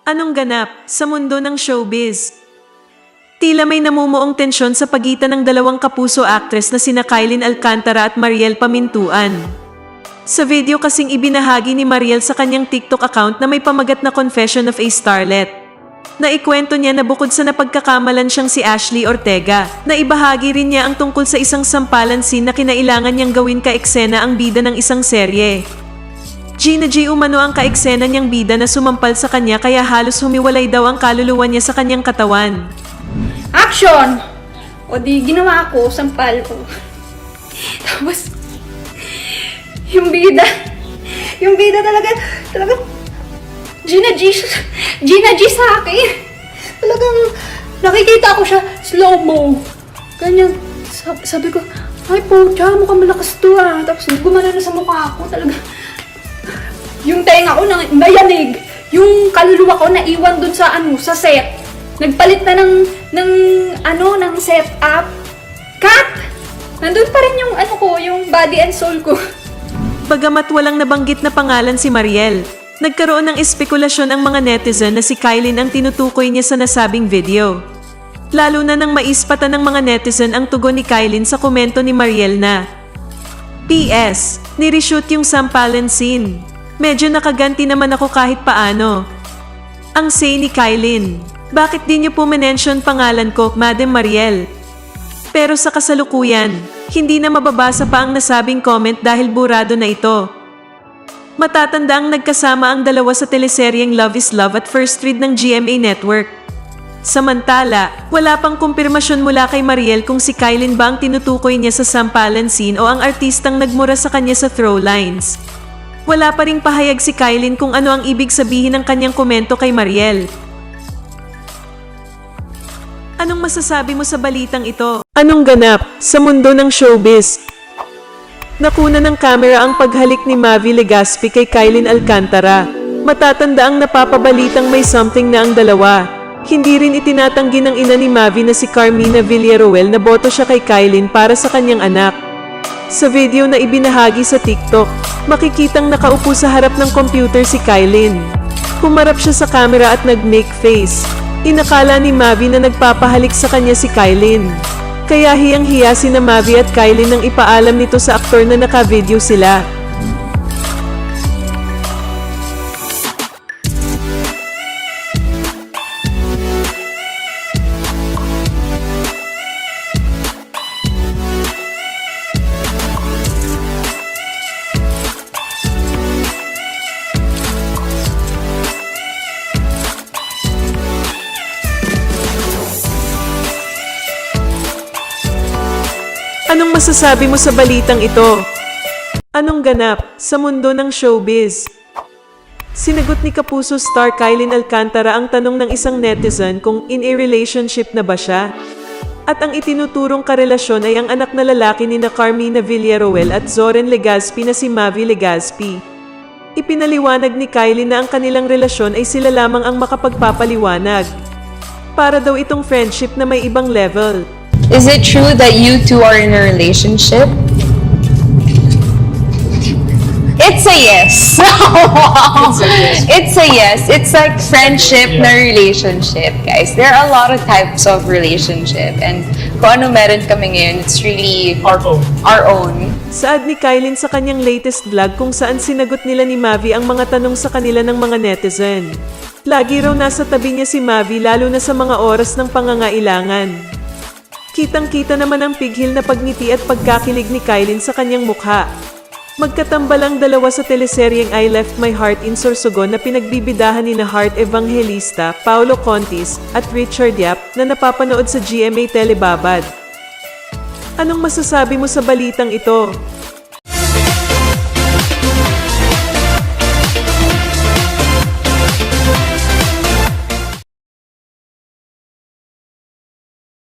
Anong ganap sa mundo ng showbiz? Tila may namumuong tensyon sa pagitan ng dalawang kapuso actress na sina Kylin Alcantara at Mariel Pamintuan. Sa video kasing ibinahagi ni Mariel sa kanyang TikTok account na may pamagat na Confession of a Starlet. Naikwento niya na bukod sa napagkakamalan siyang si Ashley Ortega, naibahagi rin niya ang tungkol sa isang sampalan scene na kinailangan niyang gawin ka-eksena ang bida ng isang serye. Gina G umano ang ka-eksena niyang bida na sumampal sa kanya kaya halos humiwalay daw ang kaluluwa niya sa kanyang katawan. Action! O di ginawa ko, sampal ko. Tapos, yung bida talaga, Gina G sa akin. Talagang, nakikita ko siya, slow-mo. Ganyan, sabi ko, ay po, mukhang malakas to ah. Tapos gumana na sa mukha ko, talaga. Yung tenga ko nayanig, yung kaluluwa ko naiwan dun sa sa set. Nagpalit na ng setup. Cut! Nandun pa rin yung body and soul ko. Bagamat walang nabanggit na pangalan si Mariel, nagkaroon ng espekulasyon ang mga netizen na si Kylin ang tinutukoy niya sa nasabing video. Lalo na nang maispatan ng mga netizen ang tugon ni Kylin sa komento ni Mariel na PS, nireshoot yung sampalan scene. Medyo nakaganti naman ako kahit paano. Ang say ni Kylin, bakit di niyo po mention pangalan ko, Madam Mariel? Pero sa kasalukuyan, hindi na mababasa pa ang nasabing comment dahil burado na ito. Matatanda ang nagkasama ang dalawa sa teleseryeng Love is Love at First Read ng GMA Network. Samantala, wala pang kumpirmasyon mula kay Mariel kung si Kylin ba ang tinutukoy niya sa sampalan scene o ang artistang nagmura sa kanya sa throw lines. Wala pa ring pahayag si Kylin kung ano ang ibig sabihin ng kanyang komento kay Mariel. Anong masasabi mo sa balitang ito? Anong ganap sa mundo ng showbiz? Nakuna ng kamera ang paghalik ni Mavi Legaspi kay Kylin Alcantara. Matatanda ang napapabalitang may something na ang dalawa. Hindi rin itinatanggi ng ina ni Mavi na si Carmina Villaruel na boto siya kay Kylin para sa kanyang anak. Sa video na ibinahagi sa TikTok, makikitang nakaupo sa harap ng computer si Kylin. Humarap siya sa camera at nag-make face. Inakala ni Mavi na nagpapahalik sa kanya si Kylin. Kaya hiyang-hiya sina Mavi at Kylin nang ipaalam nito sa aktor na naka-video sila. Anong masasabi mo sa balitang ito? Anong ganap sa mundo ng showbiz? Sinagot ni Kapuso star Kylin Alcantara ang tanong ng isang netizen kung in a relationship na ba siya. At ang itinuturong karelasyon ay ang anak na lalaki ni Carmina Villaruel at Zoren Legaspi na si Mavi Legaspi. Ipinaliwanag ni Kylin na ang kanilang relasyon ay sila lamang ang makapagpapaliwanag. Para daw itong friendship na may ibang level. Is it true that you two are in a relationship? It's a yes. It's a yes. It's like friendship na relationship, guys. There are a lot of types of relationship. And kung ano meron kami ngayon, it's really our own. Saad ni Kylin sa kanyang latest vlog kung saan sinagot nila ni Mavi ang mga tanong sa kanila ng mga netizen. Lagi raw nasa tabi niya si Mavi lalo na sa mga oras ng pangangailangan. Kitang-kita naman ang pighil na pagngiti at pagkakilig ni Kylin sa kanyang mukha. Magkatambal ang dalawa sa teleseryeng I Left My Heart in Sorsogon na pinagbibidahan ni Heart Evangelista, Paolo Contis at Richard Yap na napapanood sa GMA Telebabad. Anong masasabi mo sa balitang ito?